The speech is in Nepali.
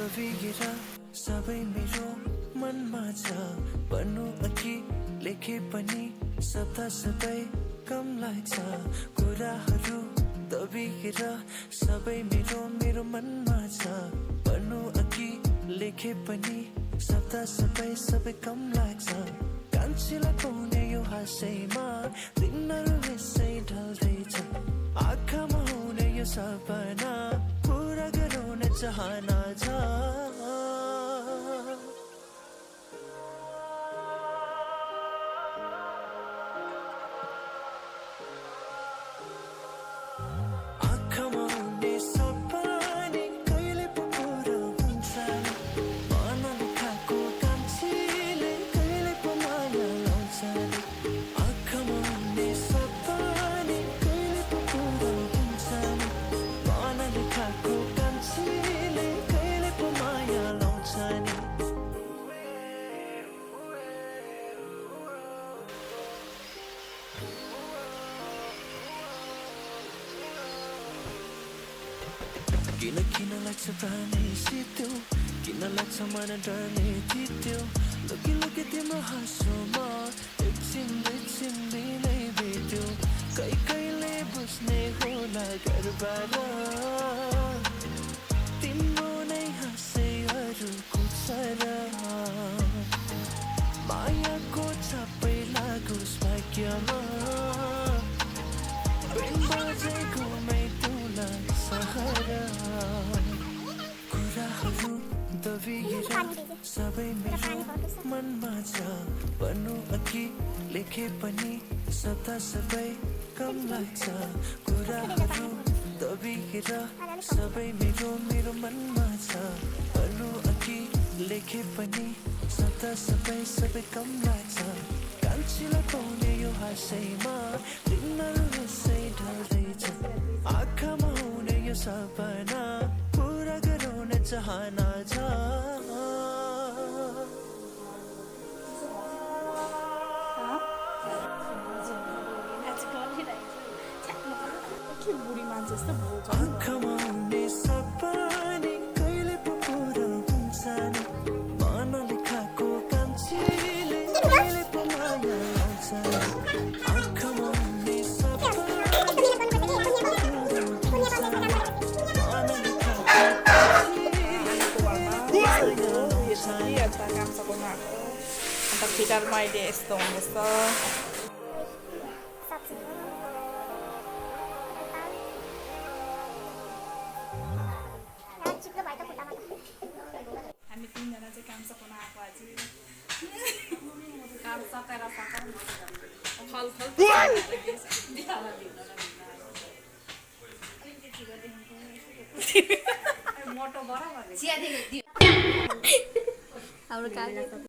दबिएर सबै मेरो मनमा छ भन्नु अघि लेखे पनि शब्द सबै कम लाग्छ कुराहरू दबिएर सबै मेरो मनमा छ भन्नु अघि लेखे पनि शब्द सबै कम लाग्छ कान्छीलाई पाउने यो हाँसैमा दिनहरू यसै ढल्दैछ आँखामा हुने यो सपना पुरा गराउने चाहना छ आँखामा हुने सपना कहिले पो पुरा हुन्छ मनले खाएको कान्छीले कहिले पो माया लाउँछ आँखामा हुने सपना कहिले पो पुरा हुन्छ मनले खाएको कान्छीले कहिले पो माया लाउँछ नि किन लाग्छ प्राणी सित्यो किन लाग्छ मन डरले जित्यो लुकी तिम्रो हाँसोमा एकछिन बिनै बित्यो कहिले बुझ्ने होला घरबाट तिम्रो नै हाँसैहरूको छ र मायाको छापै लागोस् भाग्यमा बेन बजै घुमै तुलाई सहरा कुराहरू दबिएर सबै मेरो मनमा छ भन्नु अघि लेखे पनि शब्द सबै कम लाग्छ कुराहरू दबिएर सबै मेरो मनमा छ भन्नु अघि लेखे पनि शब्द सबै कम लाग्छ कान्छीलाई पाउने यो हाँसैमा दिनहरू यसै ढल्दैछ आँखामा हुने यो सपना पुरा गराउने चाहना छ आँखामा हुने सपना कहिले पो पुरा हुन्छ नि मनले खाएको कान्छीले कहिले पो माया लाउँछ आँखामा हुने अन्त फिटरमा अहिले यस्तो हुँदैछ हामी तिनजना चाहिँ काम सघाउन आएको अझै काम सकेर मोटो बराबर